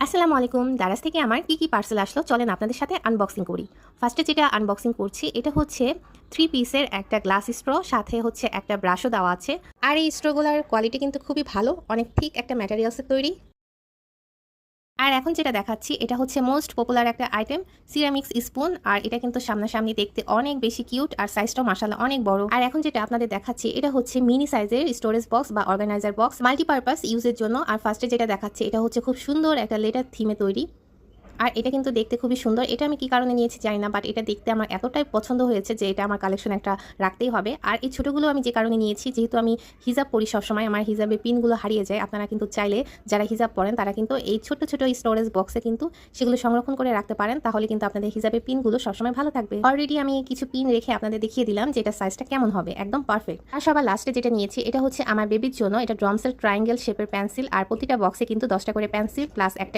আসসালামু আলাইকুম। দারাজ থেকে আমার কি পার্সেল আসলো চলেন আপনাদের সাথে আনবক্সিং করি। ফার্স্টে যেটা আনবক্সিং করছি এটা হচ্ছে 3 পিসের একটা গ্লাস স্ট্র, সাথে হচ্ছে একটা ব্রাশও দেওয়া আছে। আর এই স্ট্রগুলোর কোয়ালিটি কিন্তু খুবই ভালো, অনেক থিক একটা ম্যাটেরিয়ালসের তৈরি। আর এখন যেটা দেখাচ্ছি এটা হচ্ছে মোস্ট পপুলার একটা আইটেম, সিরামিক্স স্পুন। আর এটা কিন্তু সামনাসামনি দেখতে অনেক বেশি কিউট, আর সাইজটাও মাশাআল্লাহ অনেক বড়। আর এখন যেটা আপনাদের দেখাচ্ছি এটা হচ্ছে মিনি সাইজের স্টোরেজ বক্স বা অর্গানাইজার বক্স, মাল্টিপারপাস ইউজের জন্য। আর ফার্স্টে যেটা দেখাচ্ছি এটা হচ্ছে খুব সুন্দর একটা লেটার থিমে তৈরি। আর এটা কিন্তু দেখতে খুবই সুন্দর। এটা আমি কি কারণে নিয়েছি জানি না, বাট এটা দেখতে আমার এতটাই পছন্দ হয়েছে যে এটা আমার কালেকশন একটা রাখতেই হবে। আর এই ছোটোগুলো আমি যে কারণে নিয়েছি, যেহেতু আমি হিজাব পরি সবসময়, আমার হিজাবে পিনগুলো হারিয়ে যায়। আপনারা কিন্তু চাইলে যারা হিজাব পরেন তারা কিন্তু এই ছোট ছোট স্টোরেজ বক্সে কিন্তু সেগুলো সংরক্ষণ করে রাখতে পারেন, তাহলে কিন্তু আপনাদের হিজাবে পিনগুলো সবসময় ভালো থাকবে। অলরেডি আমি কিছু পিন রেখে আপনাদের দেখিয়ে দিলাম যে এটা সাইজটা কেমন হবে, একদম পারফেক্ট। আর সবার লাস্টে যেটা নিয়েছি এটা হচ্ছে আমার বেবির জন্য, এটা ড্রমসেল ট্রায়াঙ্গেল শেপের পেন্সিল। আর প্রতিটা বক্সে কিন্তু 10টা করে পেন্সিল প্লাস একটা